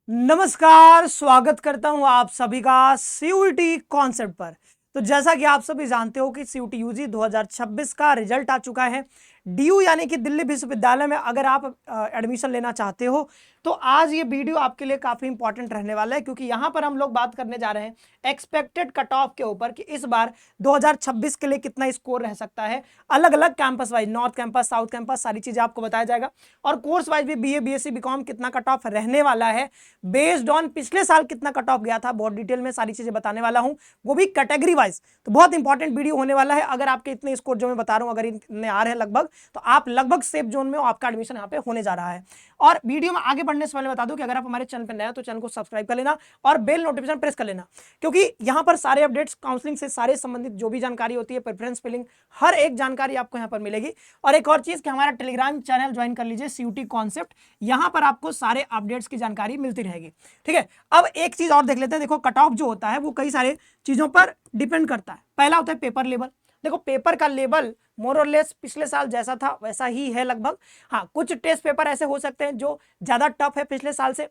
नमस्कार, स्वागत करता हूं आप सभी का सीयूईटी कॉन्सेप्ट पर। तो जैसा कि आप सभी जानते हो कि सीयूईटी यूजी 2026 का रिजल्ट आ चुका है। डीयू यानी कि दिल्ली विश्वविद्यालय में अगर आप एडमिशन लेना चाहते हो तो आज ये वीडियो आपके लिए काफी इंपॉर्टेंट रहने वाला है, क्योंकि यहां पर हम लोग बात करने जा रहे हैं एक्सपेक्टेड कट ऑफ के ऊपर कि इस बार 2026 के लिए कितना स्कोर रह सकता है। अलग अलग campus wise, north campus, south campus, सारी चीजें आपको बताया जाएगा। और कोर्स वाइज भी बीए, बीएससी, बीकॉम कितना कट ऑफ रहने वाला है बेस्ड ऑन पिछले साल कितना कट ऑफ गया था, बहुत डिटेल में सारी चीजें बताने वाला हूं, वो भी कैटेगरी वाइज। तो बहुत इंपॉर्टेंट वीडियो होने वाला है। अगर आपके इतने स्कोर जो मैं बता रहा हूं अगर इतने आ रहे हैं लगभग, तो आप लगभग सेफ जोन में हो, आपका एडमिशन यहाँ पे होने जा रहा है। और वीडियो में आगे बढ़ने से पहले बता दूं कि अगर आप हमारे चैनल पर नए हो तो चैनल को सब्सक्राइब कर लेना और बेल नोटिफिकेशन प्रेस कर लेना, क्योंकि यहां पर सारे अपडेट्स, काउंसलिंग से सारे संबंधित जो भी जानकारी होती है, प्रेफरेंस फिलिंग, हर एक जानकारी आपको यहां पर मिलेगी। और एक और चीज कि हमारा टेलीग्राम चैनल ज्वाइन कर लीजिए, सीयूटी कॉन्सेप्ट, यहां पर आपको सारे अपडेट्स की जानकारी मिलती रहेगी। ठीक है, अब एक चीज और देख लेते हैं। देखो, कट ऑफ जो होता है वो कई सारे चीजों पर डिपेंड करता है। पहला होता है पेपर लेवल। देखो, पेपर का लेवल मोर और लेस पिछले साल जैसा था वैसा ही है लगभग। हाँ, कुछ टेस्ट पेपर ऐसे हो सकते हैं जो ज्यादा टफ है पिछले साल से,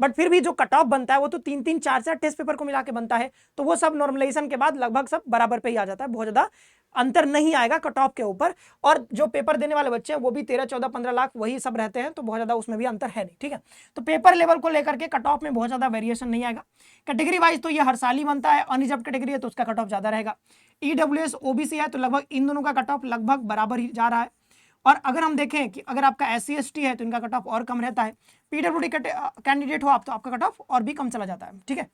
बट फिर भी जो कट ऑफ बनता है वो तो 3-3, 4-4 टेस्ट पेपर को मिला के बनता है। तो वो सब नॉर्मलाइजेशन के बाद लगभग सब बराबर पे ही आ जाता है, बहुत ज्यादा अंतर नहीं आएगा कट ऑफ के ऊपर। और जो पेपर देने वाले बच्चे हैं वो भी 13, 14, 15 लाख वही सब रहते हैं, तो बहुत ज्यादा उसमें भी अंतर है नहीं। ठीक है, तो पेपर लेवल को लेकर के कट ऑफ में बहुत ज्यादा वेरिएशन नहीं आएगा। कैटेगरी वाइज तो ये हर साल ही बनता है। अनरिजर्व कैटेगरी है तो उसका कट ऑफ ज्यादा रहेगा। ईडब्ल्यूएस, ओबीसी है तो लगभग इन दोनों का कट ऑफ लगभग बराबर ही जा रहा है। और अगर हम देखें कि अगर आपका SC ST है तो इनका कट ऑफ और कम रहता है। पीडब्ल्यूडी कैंडिडेट हो आप तो आपका कट ऑफ और भी कम चला जाता है। ठीक है,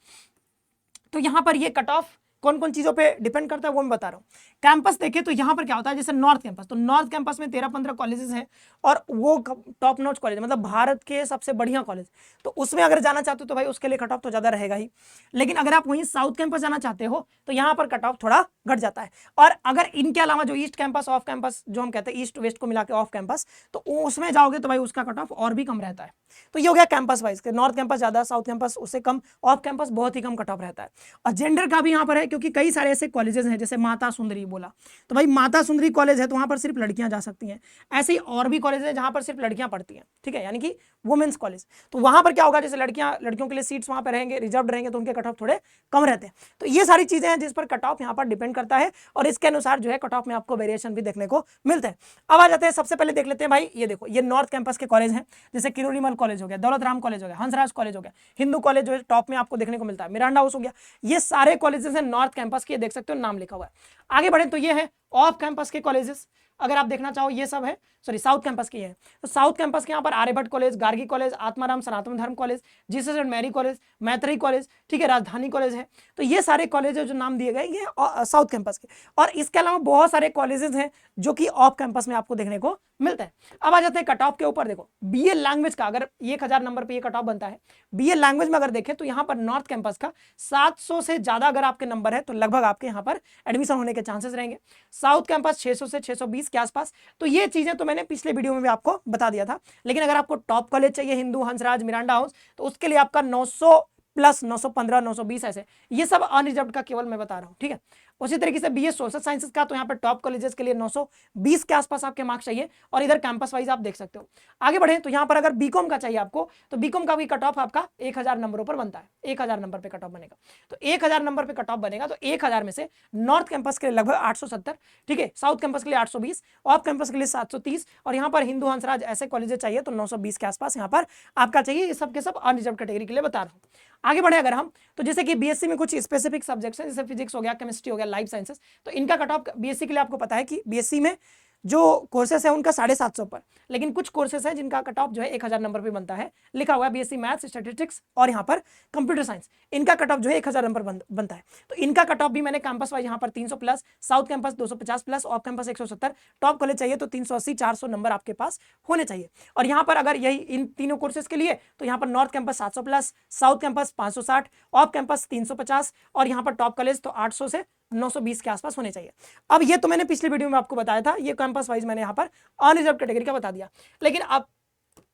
तो यहां पर ये कट ऑफ कौन कौन चीजों पे डिपेंड करता है वो मैं बता रहा हूँ। कैंपस देखे तो यहाँ पर क्या होता है, जैसे नॉर्थ कैंपस, तो नॉर्थ कैंपस में 13-15 कॉलेजेस हैं और वो टॉप नॉच कॉलेज, मतलब भारत के सबसे बढ़िया कॉलेज। तो उसमें अगर जाना चाहते हो तो भाई उसके लिए कट ऑफ तो ज्यादा रहेगा ही। लेकिन अगर आप वहीं साउथ कैंपस जाना चाहते हो तो यहाँ पर कट ऑफ थोड़ा घट जाता है। और अगर इनके अलावा जो ईस्ट कैंपस, ऑफ कैंपस, जो हम कहते हैं ईस्ट वेस्ट को मिला के ऑफ कैंपस, तो उसमें जाओगे तो भाई उसका कट ऑफ और भी कम रहता है। तो ये हो गया कैंपस वाइज, नॉर्थ कैंपस ज्यादा, साउथ कैंपस उससे कम, ऑफ कैंपस बहुत ही कम कट ऑफ रहता है। और जेंडर का भी यहाँ पर है, क्योंकि कई सारे ऐसे कॉलेजेस हैं, जैसे माता सुंदरी बोला तो भाई माता सुंदरी कॉलेज है तो वहां पर सिर्फ लड़कियां जा सकती हैं। ऐसे ही और भी कॉलेज है जहां पर सिर्फ लड़कियां पढ़ती हैं। ठीक है, यानी कि वुमेन्स कॉलेज। तो वहां पर क्या होगा, जैसे लड़कियों के लिए सीट्स वहां पर रहेंगे, रिजर्व रहेंगे, तो उनके कट ऑफ थोड़े कम रहते हैं। तो ये सारी चीजें हैं जिस पर कट ऑफ यहाँ पर डिपेंड करता है और इसके अनुसार जो है कट ऑफ में आपको वेरिएशन भी देखने को मिलता है। अब आ जाते हैं, सबसे पहले देख लेते हैं भाई, ये देखो ये नॉर्थ कैंपस के कॉलेज हैं, जैसे किरोड़ीमल कॉलेज हो गया, दौलत राम कॉलेज हो गया, हंसराज कॉलेज हो गया, हिंदू कॉलेज जो है टॉप में आपको देखने को मिलता है, मिरांडा हाउस हो गया। ये सारे कॉलेजेस हैं नॉर्थ कैंपस के, देख सकते हो नाम लिखा हुआ है। आगे बढ़े तो ये है ऑफ कैंपस के कॉलेजेस। अगर आप देखना चाहो ये सब है, सॉरी साउथ कैंपस की है, तो साउथ कैंपस के यहाँ पर Aryabhatta college, Gargi college, Atmaram Sanatan Dharma college, Jesus and Mary college, Maitri college, ठीक है, राजधानी कॉलेज है। तो ये सारे कॉलेज जो नाम दिए गए ये साउथ कैंपस के। और इसके अलावा बहुत सारे कॉलेजेस हैं जो कि ऑफ कैंपस में आपको देखने को मिलता है। अब आ जाते हैं कट ऑफ के ऊपर। देखो, बीए लैंग्वेज का अगर 1000 नंबर पे ये कट ऑफ बनता है, बीए लैंग्वेज में अगर देखें तो यहाँ पर नॉर्थ कैंपस का 700 से ज्यादा अगर आपके नंबर है तो लगभग आपके यहाँ पर एडमिशन होने के चांसेस रहेंगे। साउथ कैंपस 600 से 620 के आसपास। तो ये चीजें तो मैंने पिछले वीडियो में भी आपको बता दिया था। लेकिन अगर आपको टॉप कॉलेज चाहिए, हिंदू, हंसराज, मिरांडा हाउस, तो उसके लिए आपका 900 प्लस, 915, 920 ऐसे, ये सब अनरिजर्व्ड का केवल मैं बता रहा हूँ। ठीक है, उसी तरीके से बीए सोशल साइंसेस का तो यहाँ पर टॉप कॉलेजेस के लिए 920 के आसपास आपके मार्क्स चाहिए। और इधर कैंपस वाइज आप देख सकते हो। आगे बढ़े तो यहाँ पर अगर बीकॉम का चाहिए आपको, तो बीकॉम का भी कट ऑफ आपका 1000 नंबरों पर बनता है। 1000 नंबर पे कट ऑफ बनेगा, तो 1000 नंबर पे कट ऑफ बनेगा, तो 1000 में से नॉर्थ कैंपस के लिए लगभग 870, ठीक है, साउथ कैंपस के लिए 820, ऑफ कैंपस के लिए 730, और यहाँ पर हिंदू, हंसराज ऐसे कॉलेजेस चाहिए तो 920 के आसपास यहाँ पर आपका चाहिए। ये सब के सब अनरिजर्व कैटेगरी के लिए बता रहा हूँ। आगे बढ़े अगर हम, तो जैसे कि बीएससी में कुछ स्पेसिफिक सब्जेक्ट्स हैं, जैसे फिजिक्स हो गया, केमिस्ट्री हो गया, लाइफ साइंसेस, तो इनका कट ऑफ बीएससी के लिए आपको पता है कि बीएससी में जो कोर्सेस है उनका 750 पर, लेकिन कुछ कोर्सेस हैं जिनका कट ऑफ जो है 1000 नंबर पे बनता है। लिखा हुआ है बीएससी मैथ्स, स्टैटिस्टिक्स और यहाँ पर कंप्यूटर साइंस, इनका कट ऑफ जो है 1000 नंबर बनता है। तो इनका कट ऑफ भी मैंने कैंपस वाइज यहाँ पर 300 plus, south campus 250 plus, off campus 170, top college चाहिए तो 380, 400 नंबर आपके पास होने चाहिए। और यहाँ पर अगर यही इन तीनों कोर्सेज के लिए, तो यहाँ पर north campus 700 plus, south campus 560, off campus 350, और यहाँ पर टॉप कॉलेज तो 800 से 920 के आसपास होने चाहिए। अब ये तो मैंने पिछले वीडियो में आपको बताया था, ये कैंपस वाइज मैंने यहाँ पर अनरिजर्व कैटेगरी का बता दिया। लेकिन अब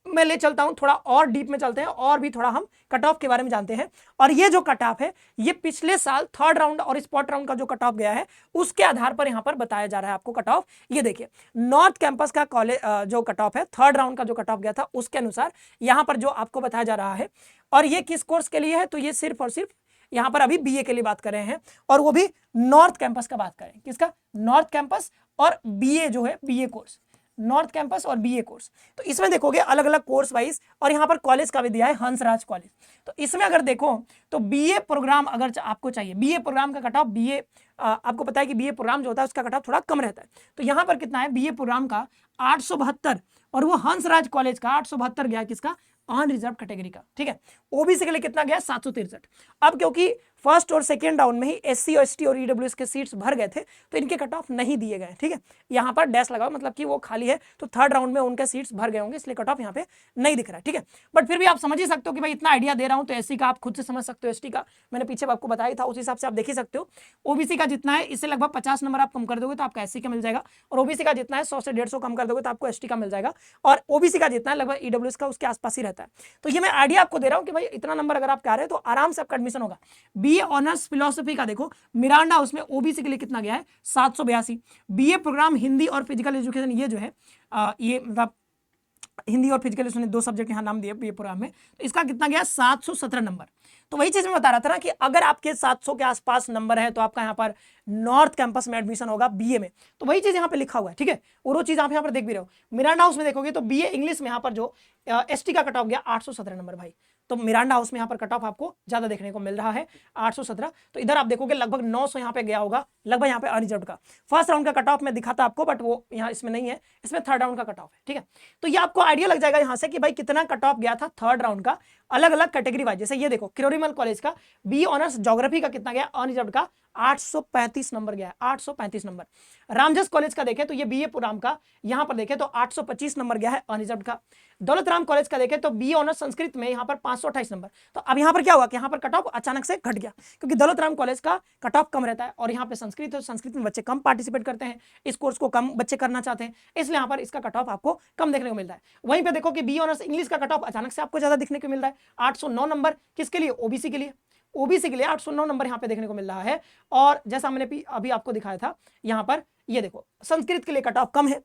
मैं ले चलता हूं, थोड़ा और डीप में चलते हैं और भी थोड़ा हम कट ऑफ के बारे में जानते हैं। और ये जो कट ऑफ है ये पिछले साल थर्ड राउंड और स्पॉट राउंड का जो कट ऑफ गया है उसके आधार पर यहां पर बताया जा रहा है आपको कट ऑफ। ये देखिए नॉर्थ कैंपस का कॉलेज जो कट ऑफ है थर्ड राउंड का जो कट ऑफ गया था उसके अनुसार यहां पर जो आपको बताया जा रहा है। और ये किस कोर्स के लिए है, तो ये सिर्फ और सिर्फ यहां पर अभी बीए के लिए बात कर रहे हैं, और वो भी नॉर्थ कैंपस का बात करें, किसका, नॉर्थ कैंपस और बीए जो है बीए कोर्स, नॉर्थ कैंपस और बीए कोर्स। तो इसमें देखोगे अलग अलग कोर्स वाइज, और यहाँ पर कॉलेज का भी दिया है हंसराज कॉलेज। तो इसमें अगर देखो तो बीए प्रोग्राम अगर आपको चाहिए, बीए प्रोग्राम का कट ऑफ, बीए आपको पता है कि बीए प्रोग्राम जो होता है उसका कट ऑफ थोड़ा कम रहता है। तो यहाँ पर कितना है, बीए प्रोग्राम का 872, और वो हंसराज कॉलेज का 872 गया, किसका, अनरिजर्व कैटेगरी का, ठीक है। ओबीसी के लिए कितना गया, 763। अब क्योंकि फर्स्ट और सेकेंड राउंड में ही एससी और एसटी और ईडब्ल्यूएस के सीट्स भर गए थे तो इनके कट ऑफ नहीं दिए गए, ठीक है। यहाँ पर डैश लगाओ, मतलब कि वो खाली है, तो थर्ड राउंड में उनके सीट्स भर गए होंगे, इसलिए कट ऑफ यहाँ पे नहीं दिख रहा है, ठीक है। बट फिर भी आप समझ ही सकते हो कि भाई इतना आइडिया दे रहा हूँ तो एससी का आप खुद से समझ सकते हो, एसटी का मैंने पीछे आपको बताया था, उस हिसाब से आप देख ही सकते हो। ओबीसी का जितना है इससे लगभग 50 नंबर आप कम कर दोगे तो आपका एससी का मिल जाएगा, और ओबीसी का जितना है 100 से 150 कम कर दोगे तो आपको एसटी का मिल जाएगा, और ओबीसी का जितना है लगभग ईडब्ल्यूएस का उसके आसपास ही रहता है। तो ये मैं आइडिया आपको दे रहा हूँ कि भाई इतना नंबर अगर आप कह रहे हैं तो आराम से आपका एडमिशन होगा। बीए ऑनर्स फिलोसफी का देखो मिरांडा उसमें ओबीसी के लिए कितना गया है, 782। बीए प्रोग्राम हिंदी और फिजिकल एजुकेशन, ये जो है ये मतलब हिंदी और फिजिकल एजुकेशन दो सब्जेक्ट यहाँ नाम दिए बीए प्रोग्राम में, तो इसका कितना गया, 717 नंबर। तो वही चीज मैं बता रहा था ना कि अगर आपके 700 के आसपास नंबर है तो आपका यहाँ पर नॉर्थ कैंपस में एडमिशन होगा बीए में। तो वही चीज यहाँ पे लिखा हुआ है, ठीक है, और वो चीज आप यहाँ पर देख भी रहे हो। मिरांडा हाउस में देखोगे तो बीए इंग्लिश में यहाँ पर जो एसटी का कट ऑफ गया 817 नंबर भाई। तो मिरांडा हाउस में यहाँ पर कट ऑफ आपको ज्यादा देखने को मिल रहा है 817। तो इधर आप देखोगे लगभग 900 यहाँ पे गया होगा, लगभग यहाँ पे अनरिजर्व्ड का। फर्स्ट राउंड का कट ऑफ में दिखा था आपको, बट वो यहाँ इसमें नहीं है, इसमें थर्ड राउंड का कट ऑफ है, ठीक है। तो ये आपको आइडिया लग जाएगा यहाँ से कि भाई कितना कट ऑफ गया था थर्ड राउंड का अलग अलग कैटेगरी वाइज। जैसे ये देखो किरोरीमल कॉलेज का बी ऑनर्स ज्योग्राफी का कितना गया, अनरिजर्व्ड का 835 नंबर गया है, 835 नंबर। रामजस कॉलेज का देखें तो ये बीए प्रोग्राम का यहां पर देखें तो 825 नंबर गया है अनरिजर्व्ड का। दौलत राम कॉलेज का देखें तो बी ऑनर्स संस्कृत में यहां पर 528 नंबर। तो अब यहां पर क्या हुआ कि यहां पर कट ऑफ अचानक से घट गया, क्योंकि दौलत राम कॉलेज का कट ऑफ कम रहता है और यहाँ पे संस्कृत है, संस्कृत में बच्चे कम पार्टिसिपेट करते हैं, इस कोर्स को कम बच्चे करना चाहते हैं, इसलिए यहाँ पर इसका कट ऑफ आपको कम देखने को मिलता है। वहीं पे देखो कि बी ऑनर्स इंग्लिश का कट ऑफ अचानक से आपको ज्यादा देखने को मिल रहा है, 809 नंबर, किसके लिए, ओबीसी के लिए। ओबीसी के लिए 809 नंबर यहाँ पे देखने को मिल रहा है। और जैसा मैंने अभी आपको दिखाया था यहाँ पर, ये देखो संस्कृत के लिए कट ऑफ कम है।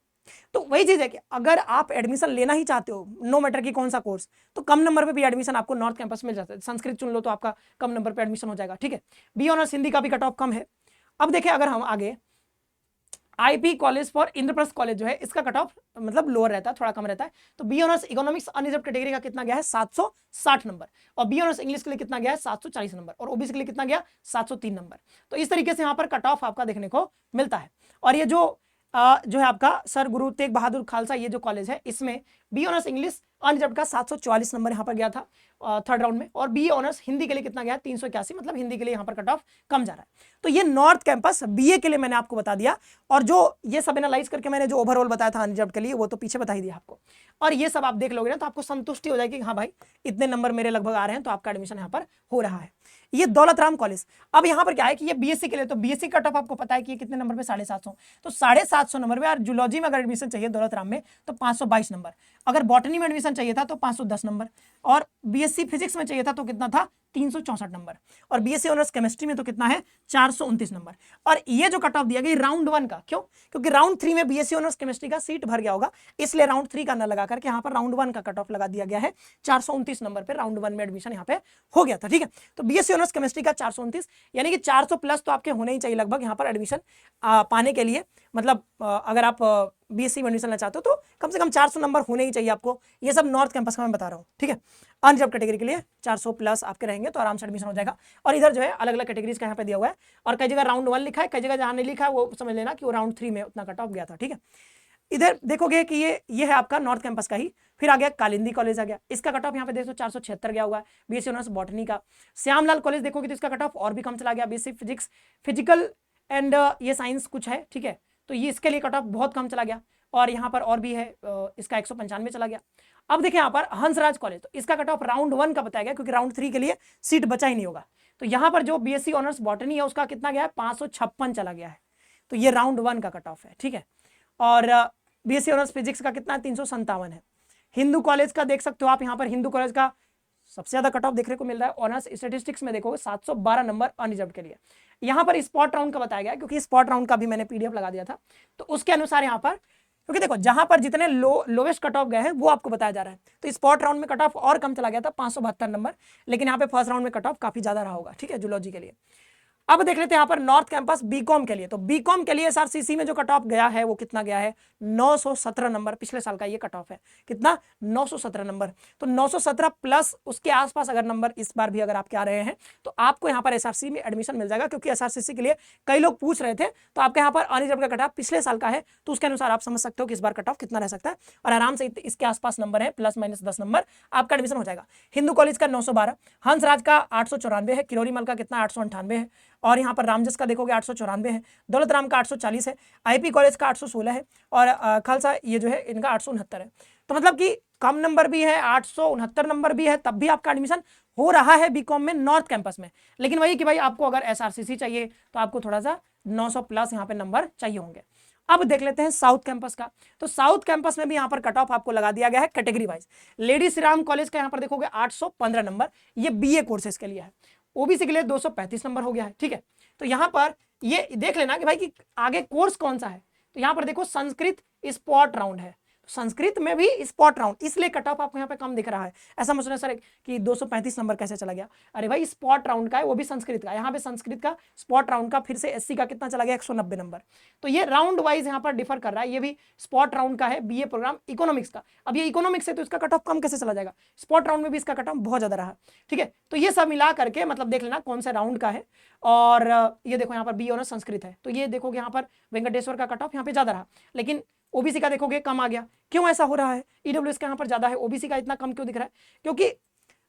तो वही चीज है कि अगर आप एडमिशन लेना ही चाहते हो, नो मैटर कि कौन सा कोर्स, तो कम नंबर पे भी एडमिशन आपको नॉर्थ कैंपस मिल जाता है। संस्कृत चुन लो तो आपका कम नंबर पे एडमिशन हो जाएगा, ठीक है। बी ऑनर्स हिंदी का भी कट ऑफ कम है। अब देखें अगर हम आगे IP college for Indraprastha college जो है इसका कट ऑफ मतलब लोअर रहता है, थोड़ा कम रहता है। तो B honours economics unreserved category का कितना गया है, 760 नंबर, और बी ऑनर्स इंग्लिश के लिए कितना गया है, 740 नंबर, और ओबीसी के लिए कितना गया, 703 नंबर। तो इस तरीके से यहाँ पर कट ऑफ आपका देखने को मिलता है। और ये जो है आपका सर गुरु तेग बहादुर खालसा ये जो कॉलेज है इसमें बी ऑनर्स इंग्लिश अनरिजर्व्ड का 744 नंबर यहाँ पर गया था थर्ड राउंड में, और बी ऑनर्स हिंदी के लिए कितना गया, 381, मतलब हिंदी के लिए यहाँ पर कट ऑफ कम जा रहा है। तो ये नॉर्थ कैंपस बीए के लिए मैंने आपको बता दिया, और जो ये सब एनालाइज करके मैंने जो ओवरऑल बताया था अनरिजर्व्ड के लिए वो तो पीछे बता ही दिया आपको। और ये सब आप देख लोगे ना तो आपको संतुष्टि हो जाएगी कि हाँ भाई इतने नंबर मेरे लगभग आ रहे हैं तो आपका एडमिशन यहाँ पर हो रहा है। ये दौलत राम कॉलेज, अब यहाँ पर क्या है कि ये बीएससी के लिए, तो बीएससी कट ऑफ आपको पता है कि कितने नंबर पे, 750। तो 750 नंबर पे, और जूलॉजी में अगर एडमिशन चाहिए दौलत राम में तो 522 नंबर, अगर बॉटनी में एडमिशन चाहिए था तो 510 नंबर, और बीएससी फिजिक्स में चाहिए था तो कितना था, 364 नंबर, और बीएससी ऑनर्स केमिस्ट्री में तो कितना है, 429 नंबर। और ये जो कट ऑफ दिया गया राउंड 1 का, क्यों, क्योंकि राउंड 3 में बीएससी ऑनर्स केमिस्ट्री का सीट भर गया होगा, इसलिए राउंड 3 का न लगा करके यहाँ पर राउंड 1 का कट ऑफ लगा दिया गया है। 429 नंबर पे राउंड 1 में एडमिशन यहाँ पे हो गया था, ठीक है। तो बीएससी ऑनर्स केमिस्ट्री का 429, यानी कि 400 प्लस तो आपके होने ही चाहिए लगभग यहाँ पर एडमिशन पाने के लिए। मतलब अगर आप बीएससी में एडमिशन लेना चाहते हो तो कम से कम 400 नंबर होने ही चाहिए आपको। ये सब नॉर्थ कैंपस का मैं बता रहा हूँ, ठीक है। अनरिजर्व्ड कैटेगरी के लिए 400 प्लस आपके रहेंगे तो आराम से एडमिशन हो जाएगा। और इधर जो है अलग अलग कैटेगरीज का यहाँ पे दिया हुआ है, और कई जगह राउंड 1 लिखा है, कई जगह जहाँ नहीं लिखा है वो समझ लेना कि वो राउंड 3 में उतना कट ऑफ गया था, ठीक है। इधर देखोगे कि ये है आपका नॉर्थ कैंपस का ही। फिर आ गया कालिंदी कॉलेज आ गया, इसका कट ऑफ यहाँ पे देखो 476 गया हुआ है, बीएससी ऑनर्स बॉटनी का। श्यामलाल कॉलेज देखोगे तो इसका कट ऑफ और भी कम चला गया, बीएससी फिजिक्स फिजिकल एंड ये साइंस कुछ है, ठीक है। तो ये इसके लिए कट ऑफ बहुत कम चला गया, और यहाँ पर और भी है, इसका 195 चला गया। अब देखिए यहाँ पर हंसराज कॉलेज, तो इसका कट ऑफ राउंड 1 का बताया गया, क्योंकि राउंड 3 के लिए सीट बचा ही नहीं होगा। तो यहाँ पर जो बीएससी ऑनर्स बॉटनी है उसका कितना गया है, 556 चला गया है। तो ये राउंड 1 का कट ऑफ है, ठीक है। और बीएससी ऑनर्स फिजिक्स का कितना है, 357 है। हिंदू कॉलेज का देख सकते हो आप, यहाँ पर हिंदू कॉलेज का सबसे ज्यादा कट ऑफ देखने को मिल रहा है। ऑनर्स स्टैटिस्टिक्स में देखोगे 712 नंबर अनरिजर्व के लिए। यहाँ पर स्पॉट राउंड का बताया गया, क्योंकि स्पॉट राउंड का भी मैंने पीडीएफ लगा दिया था, तो उसके अनुसार यहाँ पर, क्योंकि देखो जहां पर जितने लोवेस्ट कट ऑफ गए हैं वो आपको बताया जा रहा है। तो स्पॉट राउंड में कट ऑफ और कम चला गया था 572 नंबर, लेकिन यहाँ पे फर्स्ट राउंड में कट ऑफ काफी ज्यादा रहा होगा, ठीक है, जूलॉजी के लिए। अब देख लेते हैं यहाँ पर नॉर्थ कैंपस बीकॉम के लिए। तो बीकॉम के लिए एसआरसीसी में जो कट ऑफ गया है वो कितना गया है, 917 नंबर। पिछले साल का ये कट ऑफ है, कितना, 917 नंबर। तो 917 प्लस उसके आसपास अगर नंबर इस बार भी अगर आपके आ रहे हैं तो आपको यहाँ पर एसआरसीसी में एडमिशन मिल जाएगा, क्योंकि एसआरसीसी के लिए कई लोग पूछ रहे थे। तो आपके यहाँ पर अनरिजर्व का कट ऑफ पिछले साल का है, तो उसके अनुसार आप समझ सकते हो कि इस बार कट ऑफ कितना रह सकता है, और आराम से इसके आसपास नंबर है, प्लस माइनस 10 नंबर आपका एडमिशन हो जाएगा। हिंदू कॉलेज का 912, हंसराज का 894 है, किरोरी मल का कितना 898 है, और यहाँ पर रामजस का देखोगे 894 है, दौलत राम का 840 है, आईपी कॉलेज का 816 है, और खालसा ये जो है इनका 869 है। तो मतलब कि कम नंबर भी है, 869 नंबर भी है, तब भी आपका एडमिशन हो रहा है बीकॉम में नॉर्थ कैंपस में। लेकिन वही कि भाई आपको अगर एसआरसीसी चाहिए तो आपको थोड़ा सा 900 प्लस यहाँ पे नंबर चाहिए होंगे। अब देख लेते हैं साउथ कैंपस का। तो साउथ कैंपस में भी यहाँ पर कट ऑफ आपको लगा दिया गया है category wise. Lady Shri Ram college का यहाँ पर देखोगे 815 नंबर, ये बीए कोर्सेज के लिए है। ओबीसी के लिए 235 नंबर हो गया है, ठीक है। तो यहाँ पर ये देख लेना कि भाई कि आगे कोर्स कौन सा है। तो यहाँ पर देखो संस्कृत स्पॉट राउंड है, संस्कृत में भी स्पॉट राउंड, इसलिए कट ऑफ आपको यहाँ पे कम दिख रहा है। ऐसा मत सोचना सर कि 235 नंबर कैसे चला गया, अरे भाई स्पॉट राउंड का है, वो भी संस्कृत का। यहाँ पे संस्कृत का स्पॉट राउंड का फिर से एससी का कितना चला गया, 190 नंबर। तो ये राउंड वाइज यहाँ पर डिफर कर रहा है। ये भी स्पॉट राउंड का है, बीए प्रोग्राम इकोनॉमिक्स का। अब ये इकोनॉमिक्स है तो इसका कट ऑफ कम कैसे चला जाएगा, स्पॉट राउंड में भी इसका कट ऑफ बहुत ज्यादा रहा, ठीक है। तो ये सब मिला करके मतलब देख लेना कौन सा राउंड का है। और ये देखो यहाँ पर बी ऑनर्स संस्कृत है, तो ये देखोगे यहाँ पर वेंकटेश्वर का कट ऑफ यहाँ पे ज्यादा रहा, लेकिन ओबीसी का देखोगे कम आ गया। क्यों ऐसा हो रहा है, ईडब्ल्यूएस का यहाँ पर ज्यादा है, ओबीसी का इतना कम क्यों दिख रहा है? क्योंकि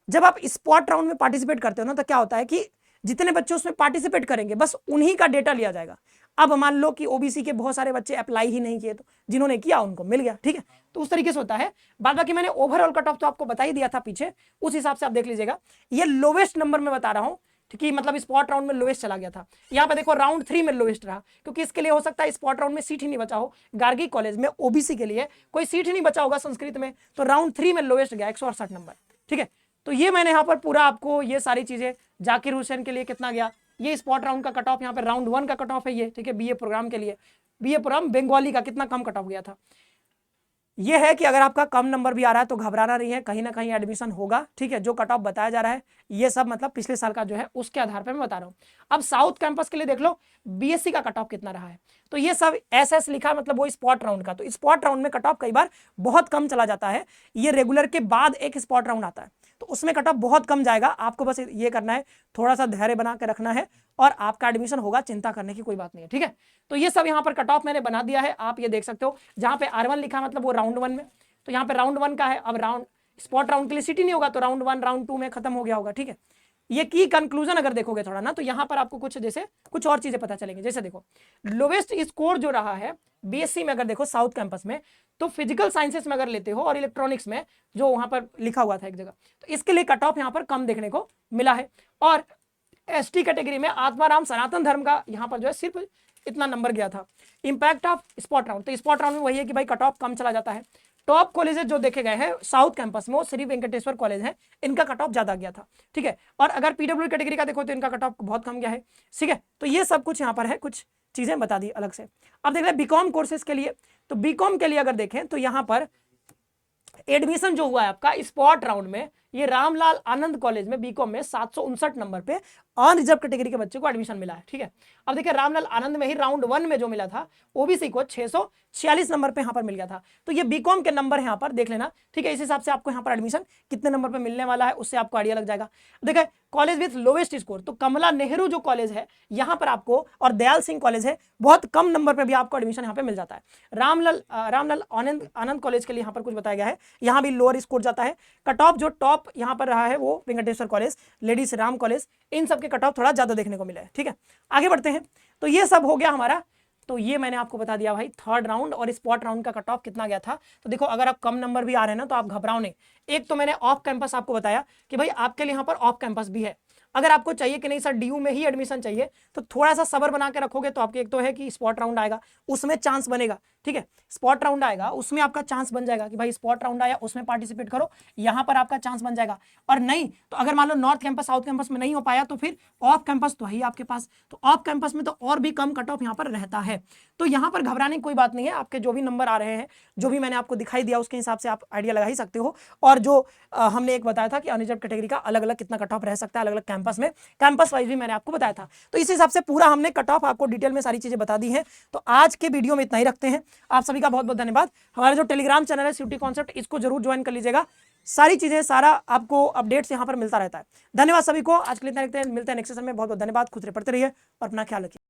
जब आप स्पॉट राउंड में पार्टिसिपेट करते हो ना, तो क्या होता है कि जितने बच्चे उसमें पार्टिसिपेट करेंगे बस उन्हीं का डेटा लिया जाएगा। अब मान लो कि ओबीसी के बहुत सारे बच्चे अप्लाई ही नहीं किए, तो जिन्होंने किया उनको मिल गया, ठीक है। तो उस तरीके से होता है। बाद बाकी मैंने ओवरऑल कट ऑफ तो आपको बता ही दिया था पीछे, उस हिसाब से आप देख लीजिएगा। ये लोवेस्ट नंबर में बता रहा हूं, ठीक है, मतलब स्पॉट राउंड में लोवेस्ट चला गया था। यहाँ पे देखो राउंड 3 में लोवेस्ट रहा, क्योंकि इसके लिए हो सकता है स्पॉट राउंड में सीट ही नहीं बचा हो। गार्गी कॉलेज में ओबीसी के लिए कोई सीट ही नहीं बचा होगा संस्कृत में, तो राउंड 3 में लोवेस्ट गया 168 नंबर, ठीक है। तो ये मैंने यहाँ पर पूरा आपको ये सारी चीजें, जाकिर हुसैन के लिए कितना गया, ये स्पॉट राउंड का कट ऑफ, यहाँ पे राउंड 1 का कट ऑफ है ये, ठीक है। बीए प्रोग्राम के लिए, बीए प्रोग्राम बंगाली का कितना कम कट ऑफ गया था। ये है कि अगर आपका कम नंबर भी आ रहा है तो घबराना नहीं है, कहीं ना कहीं एडमिशन होगा, ठीक है। जो कट ऑफ बताया जा रहा है ये सब मतलब पिछले साल का जो है उसके आधार पर मैं बता रहा हूँ। अब साउथ कैंपस के लिए देख लो बीएससी का कट ऑफ कितना रहा है। तो ये सब एसएस लिखा मतलब वो स्पॉट राउंड का। तो स्पॉट राउंड में कट ऑफ कई बार बहुत कम चला जाता है, ये रेगुलर के बाद एक स्पॉट राउंड आता है, तो उसमें कट ऑफ बहुत कम जाएगा। आपको बस ये करना है, थोड़ा सा धैर्य बना के रखना है और आपका एडमिशन होगा, चिंता करने की कोई बात नहीं है, ठीक है। तो ये सब यहाँ पर कट ऑफ मैंने बना दिया है, आप ये देख सकते हो। जहाँ पे R1 लिखा मतलब वो राउंड 1 में, तो यहाँ पे राउंड 1 का है। अब राउंड स्पॉट राउंड के लिए सिटी नहीं होगा, तो राउंड 1 राउंड 2 में खत्म हो गया होगा, ठीक है। ये की कंक्लूजन अगर देखोगे थोड़ा ना, तो यहाँ पर आपको कुछ जैसे कुछ और चीजें पता चलेंगी। जैसे देखो लोवेस्ट स्कोर जो रहा है बीएससी में, अगर देखो साउथ कैंपस में, तो फिजिकल साइंसेस में अगर लेते हो और इलेक्ट्रॉनिक्स में जो वहां पर लिखा हुआ था एक जगह, तो इसके लिए कट ऑफ यहाँ पर कम देखने को मिला है। और एसटी कैटेगरी में आत्माराम सनातन धर्म का यहाँ पर जो है सिर्फ इतना नंबर गया था। इंपैक्ट ऑफ स्पॉट राउंड, तो स्पॉट राउंड में वही है कि भाई कट ऑफ कम चला जाता है। टॉप कॉलेजेस जो देखे गए हैं साउथ कैंपस में वो श्री वेंकटेश्वर कॉलेज है, इनका कट ऑफ ज्यादा गया था, ठीक है। और अगर पीडब्ल्यू कैटेगरी का देखो तो इनका कट ऑफ बहुत कम गया है, ठीक है। तो ये सब कुछ यहाँ पर है, कुछ चीजें बता दी अलग से। अब देख रहे बीकॉम कोर्सेज के लिए, तो बीकॉम के लिए अगर देखें तो यहाँ पर एडमिशन जो हुआ है आपका स्पॉट राउंड में, ये रामलाल आनंद कॉलेज में बीकॉम में 759 नंबर पे अनरिजर्व कैटेगरी के बच्चे को एडमिशन मिला है, ठीक है। अब देखिए रामलाल आनंद में ही राउंड 1 में जो मिला था ओबीसी को 646 नंबर पे यहाँ पर मिल गया था। तो ये बीकॉम के नंबर यहाँ पर देख लेना, ठीक है। इस हिसाब से आपको यहाँ पर एडमिशन कितने नंबर पे मिलने वाला है उससे आपको आइडिया लग जाएगा। देखिए कॉलेज विथ लोवेस्ट स्कोर, तो कमला नेहरू जो कॉलेज है यहाँ पर आपको, और दयाल सिंह कॉलेज है, बहुत कम नंबर पर भी आपको एडमिशन यहाँ पे मिल जाता है। रामलाल आनंद कॉलेज के लिए यहाँ पर कुछ बताया गया है, यहाँ भी लोअर स्कोर जाता है। कट ऑफ जो टॉप यहाँ पर रहा है वो Venkateswara college, lady Shri Ram college, इन सब के कट ऑफ थोड़ा ज्यादा देखने को मिला है, ठीक है। आगे बढ़ते हैं, तो ये सब हो गया हमारा। तो ये मैंने आपको बता दिया भाई थर्ड राउंड और स्पॉट राउंड का कट ऑफ कितना गया था। तो देखो अगर आप कम नंबर भी आ रहे हैं ना तो आप घबराओ नहीं। एक तो मैंने ऑफ कैंपस आपको बताया कि भाई आपके लिए यहाँ पर ऑफ कैंपस भी है। अगर आपको चाहिए कि नहीं सर डीयू में ही एडमिशन चाहिए, तो थोड़ा सा सब्र बना के रखोगे तो आपके एक तो है कि स्पॉट राउंड आएगा, उसमें चांस बनेगा, ठीक है, स्पॉट राउंड आएगा उसमें आपका चांस बन जाएगा कि भाई स्पॉट राउंड आया उसमें पार्टिसिपेट करो, यहां पर आपका चांस बन जाएगा। और नहीं तो अगर मान लो नॉर्थ कैंपस साउथ कैंपस में नहीं हो पाया तो फिर ऑफ कैंपस तो है आपके पास, तो ऑफ कैंपस में तो और भी कम कट ऑफ यहां पर रहता है। तो यहां पर घबराने की कोई बात नहीं है, आपके जो भी नंबर आ रहे हैं, जो भी मैंने आपको दिखाई दिया उसके हिसाब से आप आइडिया लगा ही सकते हो। और जो हमने एक बताया था कि अनरिजर्व कैटेगरी का अलग अलग कितना कट ऑफ रह सकता है अलग अलग कैंपस में, कैंपस वाइज भी मैंने आपको बताया था। तो इस हिसाब से पूरा हमने कट ऑफ आपको डिटेल में सारी चीजें बता दी हैं। तो आज के वीडियो में इतना ही रखते हैं। आप सभी का बहुत बहुत धन्यवाद। हमारा जो टेलीग्राम चैनल है सीयूटी कॉन्सेप्ट, इसको जरूर ज्वाइन कर लीजिएगा, सारी चीजें सारा आपको अपडेट्स यहां पर मिलता रहता है। धन्यवाद सभी को, आज के लिए इतना रखते हैं, मिलते हैं नेक्स्ट सेशन में। बहुत बहुत धन्यवाद, खुद से पढ़ते रहिए और अपना ख्याल रखिए।